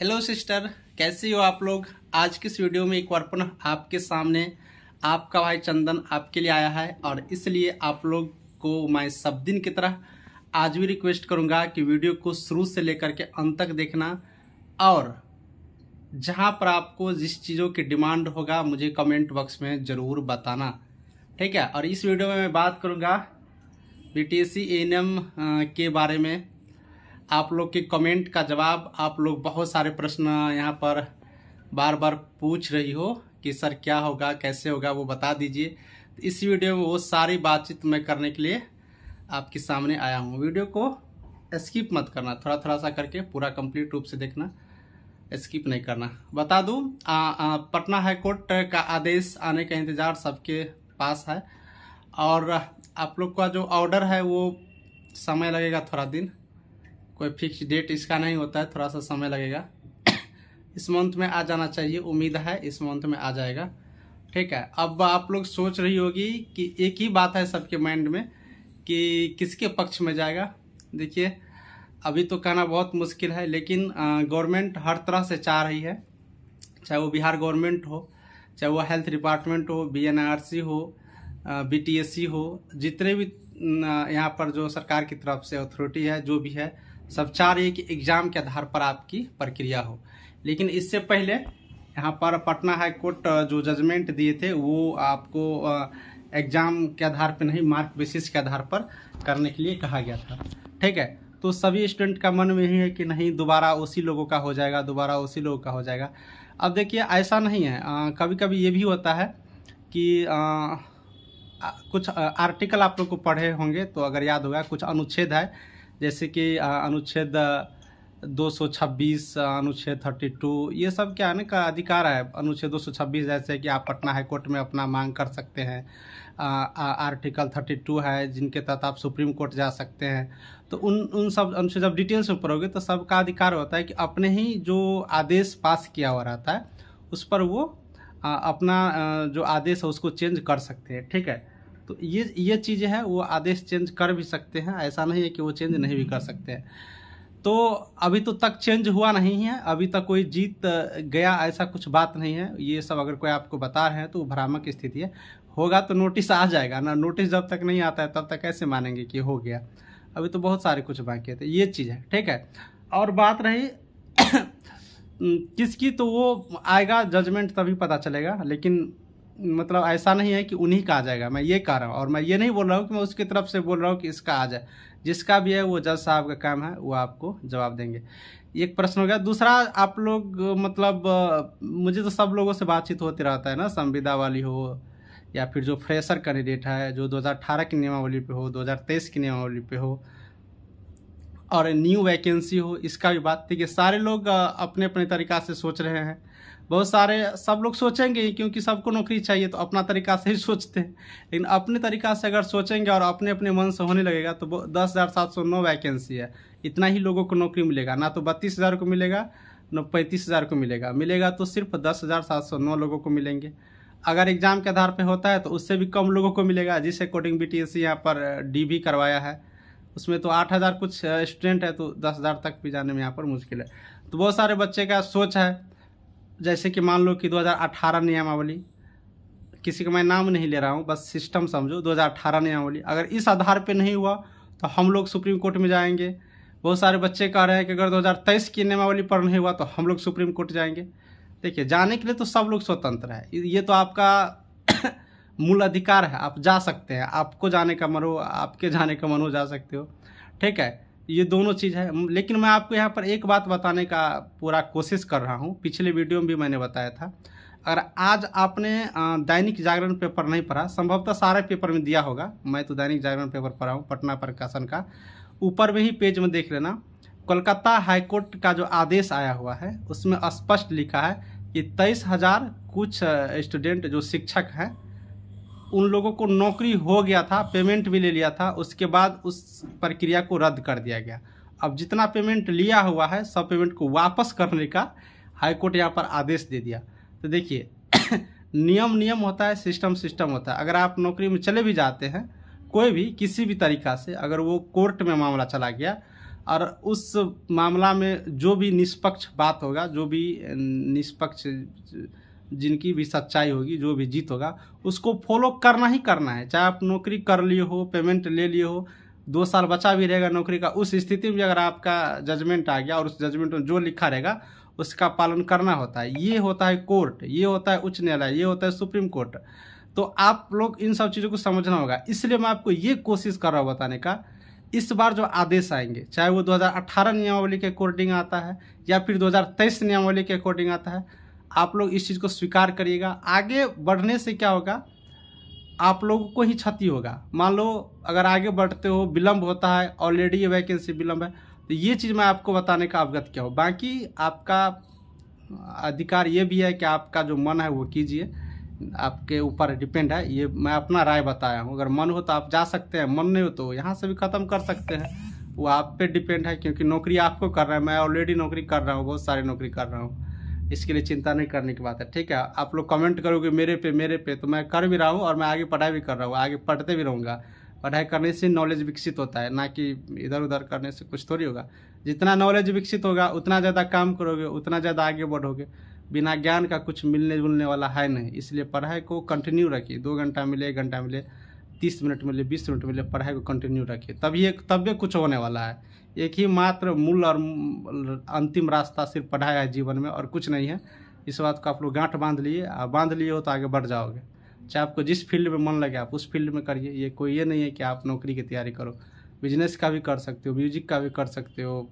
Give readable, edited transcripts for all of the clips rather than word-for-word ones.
Hello sister, कैसे हो आप लोग। आज की इस वीडियो में एक बार पुनः आपके सामने आपका भाई चंदन आपके लिए आया है और इसलिए आप लोग को मैं सब दिन की तरह आज भी रिक्वेस्ट करूंगा कि वीडियो को शुरू से लेकर के अंत तक देखना और जहां पर आपको जिस चीज़ों की डिमांड होगा मुझे कमेंट बॉक्स में ज़रूर बताना, ठीक है। और इस वीडियो में मैं बात करूंगा बीटीएससी एएनएम के बारे में। आप लोग के कमेंट का जवाब, आप लोग बहुत सारे प्रश्न यहाँ पर बार बार पूछ रही हो कि सर क्या होगा, कैसे होगा, वो बता दीजिए। तो इस वीडियो में वो सारी बातचीत मैं करने के लिए आपके सामने आया हूँ। वीडियो को स्किप मत करना, थोड़ा थोड़ा सा करके पूरा कंप्लीट रूप से देखना, स्किप नहीं करना। बता दूँ, पटना हाईकोर्ट का आदेश आने का इंतज़ार सबके पास है और आप लोग का जो ऑर्डर है वो समय लगेगा थोड़ा दिन, कोई फिक्स डेट इसका नहीं होता है, थोड़ा सा समय लगेगा। इस मंथ में आ जाना चाहिए, उम्मीद है इस मंथ में आ जाएगा, ठीक है। अब आप लोग सोच रही होगी कि एक ही बात है सबके माइंड में कि किसके पक्ष में जाएगा। देखिए, अभी तो कहना बहुत मुश्किल है, लेकिन गवर्नमेंट हर तरह से चाह रही है, चाहे वो बिहार गवर्नमेंट हो, चाहे वो हेल्थ डिपार्टमेंट हो, बीएनआरसी हो, बीटीएससी हो, जितने भी यहाँ पर जो सरकार की तरफ से अथॉरिटी है, जो भी है, सब चाह रही है कि एग्ज़ाम के आधार पर आपकी प्रक्रिया हो। लेकिन इससे पहले यहाँ पर पटना हाई कोर्ट जो जजमेंट दिए थे वो आपको एग्ज़ाम के आधार पर नहीं, मार्क बेसिस के आधार पर करने के लिए कहा गया था, ठीक है। तो सभी स्टूडेंट का मन में यही है कि नहीं, दोबारा उसी लोगों का हो जाएगा, दोबारा उसी लोगों का हो जाएगा। अब देखिए, ऐसा नहीं है। कभी कभी ये भी होता है कि कुछ आर्टिकल आप लोग को पढ़े होंगे तो अगर याद होगा, कुछ अनुच्छेद है, जैसे कि अनुच्छेद 226, अनुच्छेद 32, ये सब क्या आने का अधिकार है। अनुच्छेद 226 जैसे कि आप पटना हाई कोर्ट में अपना मांग कर सकते हैं। आर्टिकल 32 है जिनके तहत आप सुप्रीम कोर्ट जा सकते हैं। तो उन सब अनुच्छेद जब डिटेल्स में पढ़ोगे तो सबका अधिकार होता है कि अपने ही जो आदेश पास किया हुआ रहता है उस पर वो अपना जो आदेश है उसको चेंज कर सकते हैं, ठीक है। तो ये चीज़ें हैं, वो आदेश चेंज कर भी सकते हैं, ऐसा नहीं है कि वो चेंज नहीं भी कर सकते हैं। तो अभी तो तक चेंज हुआ नहीं है, अभी तक कोई जीत गया ऐसा कुछ बात नहीं है। ये सब अगर कोई आपको बता रहे हैं तो भ्रामक स्थिति है। होगा तो नोटिस आ जाएगा ना, नोटिस जब तक नहीं आता है तब तक कैसे मानेंगे कि हो गया। अभी तो बहुत सारे कुछ बाकी थे, ये चीज़ है, ठीक है। और बात रही किसकी, तो वो आएगा जजमेंट तभी पता चलेगा। लेकिन मतलब ऐसा नहीं है कि उन्हीं का आ जाएगा, मैं ये कह रहा हूँ। और मैं ये नहीं बोल रहा हूँ कि मैं उसकी तरफ से बोल रहा हूँ कि इसका आ जाए, जिसका भी है वो जज साहब का काम है, वो आपको जवाब देंगे। एक प्रश्न हो गया। दूसरा, आप लोग मतलब मुझे तो सब लोगों से बातचीत होती रहता है ना, संविदा वाली हो या फिर जो फ्रेशर कैंडिडेट है, जो 2018 की नियमावली पे हो, 2023 की नियमावली पे हो और न्यू वैकेंसी हो, इसका भी बात थी कि सारे लोग अपने अपने तरीक़ा से सोच रहे हैं। बहुत सारे, सब लोग सोचेंगे क्योंकि सबको नौकरी चाहिए तो अपना तरीक़ा से ही सोचते हैं। लेकिन अपने तरीक़ा से अगर सोचेंगे और अपने अपने मन से होने लगेगा तो 10,709 वैकेंसी है, इतना ही लोगों को नौकरी मिलेगा। ना तो 32,000 को मिलेगा, न 35,000 को मिलेगा। मिलेगा तो सिर्फ 10,709 लोगों को मिलेंगे। अगर एग्ज़ाम के आधार पर होता है तो उससे भी कम लोगों को मिलेगा। जिस अकॉर्डिंग बीटीएससी यहाँ पर डीबी करवाया है उसमें तो 8,000 कुछ स्टूडेंट है, तो 10,000 तक भी जाने में यहाँ पर मुश्किल है। तो बहुत सारे बच्चे का सोच है, जैसे कि मान लो कि 2018 नियमावली, किसी का मैं नाम नहीं ले रहा हूँ, बस सिस्टम समझो। 2018 नियमावली अगर इस आधार पे नहीं हुआ तो हम लोग सुप्रीम कोर्ट में जाएंगे। बहुत सारे बच्चे कह रहे हैं कि अगर 2023 की नियमावली पर नहीं हुआ तो हम लोग सुप्रीम कोर्ट जाएंगे। देखिए, जाने के लिए तो सब लोग स्वतंत्र है, ये तो आपका मूल अधिकार है, आप जा सकते हैं। आपको जाने का मन हो, आपके जाने का मन हो, जा सकते हो, ठीक है। ये दोनों चीज़ है। लेकिन मैं आपको यहाँ पर एक बात बताने का पूरा कोशिश कर रहा हूँ, पिछले वीडियो में भी मैंने बताया था। अगर आज आपने दैनिक जागरण पेपर नहीं पढ़ा, संभवतः सारे पेपर में दिया होगा, मैं तो दैनिक जागरण पेपर पढ़ा हूँ, पटना प्रकाशन का, ऊपर में ही पेज में देख लेना। कोलकाता हाईकोर्ट का जो आदेश आया हुआ है उसमें स्पष्ट लिखा है कि 23,000 कुछ स्टूडेंट जो शिक्षक हैं उन लोगों को नौकरी हो गया था, पेमेंट भी ले लिया था, उसके बाद उस प्रक्रिया को रद्द कर दिया गया। अब जितना पेमेंट लिया हुआ है सब पेमेंट को वापस करने का हाईकोर्ट यहाँ पर आदेश दे दिया। तो देखिए नियम होता है, सिस्टम होता है। अगर आप नौकरी में चले भी जाते हैं, कोई भी किसी भी तरीक़ा से, अगर वो कोर्ट में मामला चला गया और उस मामला में जो भी निष्पक्ष बात होगा, जो भी निष्पक्ष जिनकी भी सच्चाई होगी, जो भी जीत होगा, उसको फॉलो करना ही करना है। चाहे आप नौकरी कर लिए हो, पेमेंट ले लिए हो, 2 साल बचा भी रहेगा नौकरी का, उस स्थिति में अगर आपका जजमेंट आ गया और उस जजमेंट में जो लिखा रहेगा उसका पालन करना होता है। ये होता है कोर्ट, ये होता है उच्च न्यायालय, ये होता है सुप्रीम कोर्ट। तो आप लोग इन सब चीज़ों को समझना होगा। इसलिए मैं आपको ये कोशिश कर रहा हूँ बताने का, इस बार जो आदेश आएंगे, चाहे वो 2018 नियमावली के अकॉर्डिंग आता है या फिर 2023 नियमावली के अकॉर्डिंग आता है, आप लोग इस चीज़ को स्वीकार करिएगा। आगे बढ़ने से क्या होगा, आप लोगों को ही क्षति होगा। मान लो अगर आगे बढ़ते हो, विलम्ब होता है, ऑलरेडी ये वैकेंसी विलम्ब है, तो ये चीज़ मैं आपको बताने का अवगत किया हो। बाकी आपका अधिकार ये भी है कि आपका जो मन है वो कीजिए, आपके ऊपर डिपेंड है। ये मैं अपना राय बताया हूँ। अगर मन हो तो आप जा सकते हैं, मन नहीं हो तो यहाँ से भी ख़त्म कर सकते हैं, वो आप पे डिपेंड है। क्योंकि नौकरी आपको कर रहा है, मैं ऑलरेडी नौकरी कर रहा हूँ, बहुत सारी नौकरी कर रहा हूँ, इसके लिए चिंता नहीं करने की बात है। ठीक है, आप लोग कमेंट करोगे मेरे पे, तो मैं कर भी रहा हूँ और मैं आगे पढ़ाई भी कर रहा हूँ, आगे पढ़ते भी रहूँगा। पढ़ाई करने से नॉलेज विकसित होता है, ना कि इधर उधर करने से कुछ थोड़ी होगा। जितना नॉलेज विकसित होगा उतना ज़्यादा काम करोगे, उतना ज़्यादा आगे बढ़ोगे। बिना ज्ञान का कुछ मिलने जुलने वाला है नहीं। इसलिए पढ़ाई को कंटिन्यू रखिए। 2 घंटा मिले, 1 घंटा मिले, 30 मिनट मिले, 20 मिनट मिले, पढ़ाई को कंटिन्यू रखिए, तभी कुछ होने वाला है। एक ही मात्र मूल और अंतिम रास्ता सिर्फ पढ़ाई है जीवन में, और कुछ नहीं है। इस बात को आप लोग गांठ बांध लिए हो तो आगे बढ़ जाओगे। चाहे आपको जिस फील्ड में मन लगे आप उस फील्ड में करिए। ये नहीं है कि आप नौकरी की तैयारी करो, बिजनेस का भी कर सकते हो, म्यूजिक का भी कर सकते हो,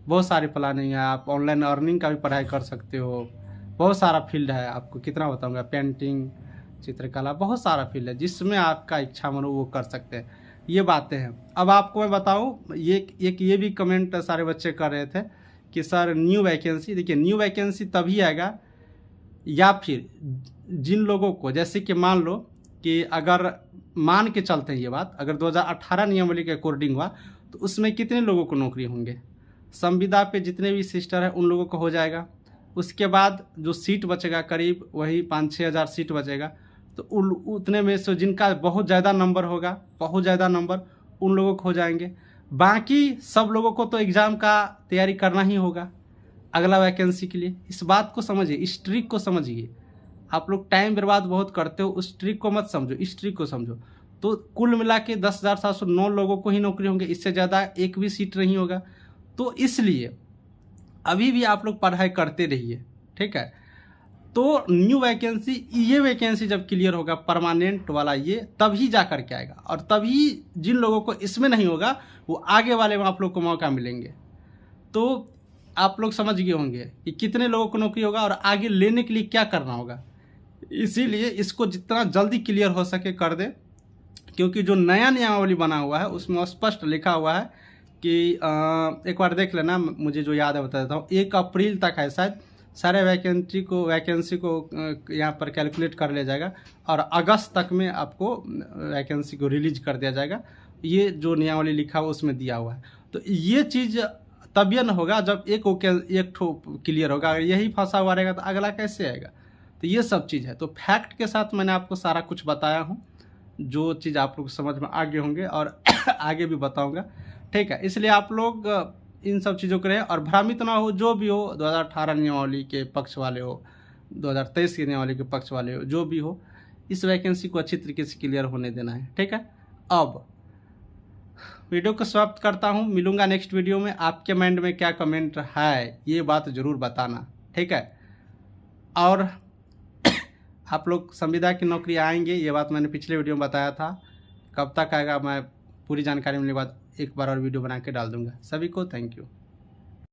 बहुत सारी प्लानिंग है। आप ऑनलाइन अर्निंग का भी पढ़ाई कर सकते हो, बहुत सारा फील्ड है। आपको कितना बताऊंगा, पेंटिंग, चित्रकला, बहुत सारा फील्ड है जिसमें आपका इच्छा मन हो वो कर सकते हैं। ये बातें हैं। अब आपको मैं बताऊं, ये भी कमेंट सारे बच्चे कर रहे थे कि सर न्यू वैकेंसी, देखिए न्यू वैकेंसी तभी आएगा या फिर जिन लोगों को, जैसे कि मान लो कि अगर मान के चलते हैं ये बात, अगर 2018 नियमावली के अकॉर्डिंग हुआ तो उसमें कितने लोगों को नौकरी होंगे, संविदा पे जितने भी सिस्टर है उन लोगों को हो जाएगा। उसके बाद जो सीट बचेगा करीब वही 5-6 हज़ार सीट बचेगा, तो उतने में से जिनका बहुत ज़्यादा नंबर होगा, बहुत ज़्यादा नंबर, उन लोगों को हो जाएंगे। बाकी सब लोगों को तो एग्ज़ाम का तैयारी करना ही होगा अगला वैकेंसी के लिए। इस बात को समझिए, इस ट्रिक को समझिए। आप लोग टाइम बर्बाद बहुत करते हो, उस ट्रिक को मत समझो, इस ट्रिक को समझो। तो कुल मिला के 10,709 लोगों को ही नौकरी होंगे, इससे ज़्यादा एक भी सीट नहीं होगा। तो इसलिए अभी भी आप लोग पढ़ाई करते रहिए, ठीक है। तो न्यू वैकेंसी, ये वैकेंसी जब क्लियर होगा परमानेंट वाला, ये तभी जा कर के आएगा। और तभी जिन लोगों को इसमें नहीं होगा वो आगे वाले में आप लोग को मौका मिलेंगे। तो आप लोग समझ गए होंगे कि कितने लोगों को नौकरी होगा और आगे लेने के लिए क्या करना होगा। इसीलिए इसको जितना जल्दी क्लियर हो सके कर दे, क्योंकि जो नया नियमावली बना हुआ है उसमें स्पष्ट लिखा हुआ है कि एक बार देख लेना, मुझे जो याद है बता देता हूँ। 1 अप्रैल तक है शायद, सारे वैकेंसी को यहाँ पर कैलकुलेट कर लिया जाएगा और अगस्त तक में आपको वैकेंसी को रिलीज कर दिया जाएगा। ये जो नियमावली लिखा हुआ उसमें दिया हुआ है। तो ये चीज़ तभी न होगा जब एक ठो क्लियर होगा। अगर यही फंसा हुआ रहेगा तो अगला कैसे आएगा। तो ये सब चीज़ है। तो फैक्ट के साथ मैंने आपको सारा कुछ बताया हूँ, जो चीज़ आप लोग समझ में आगे होंगे और आगे भी बताऊँगा, ठीक है। इसलिए आप लोग इन सब चीज़ों को रहें और भ्रमित ना हो। जो भी हो, 2018 नियमावली के पक्ष वाले हो, 2023 की नियमावली के पक्ष वाले हो, जो भी हो, इस वैकेंसी को अच्छी तरीके से क्लियर होने देना है, ठीक है। अब वीडियो को समाप्त करता हूँ, मिलूंगा नेक्स्ट वीडियो में। आपके माइंड में क्या कमेंट है ये बात ज़रूर बताना, ठीक है। और आप लोग संविदा की नौकरी आएंगे, ये बात मैंने पिछले वीडियो में बताया था। कब तक आएगा मैं पूरी जानकारी मिलने के बाद एक बार और वीडियो बना के डाल दूंगा। सभी को थैंक यू।